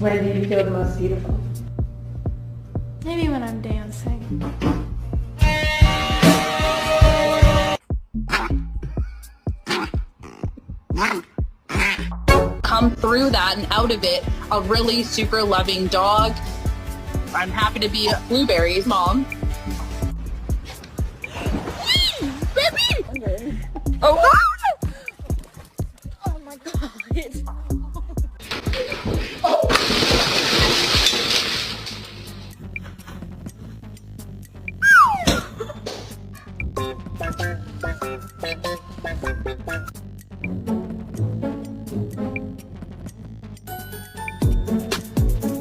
When do you feel the most beautiful? Maybe when I'm dancing. Come through that and out of it a really super loving dog. I'm happy to be Blueberry's mom. Baby! Oh, Oh my god.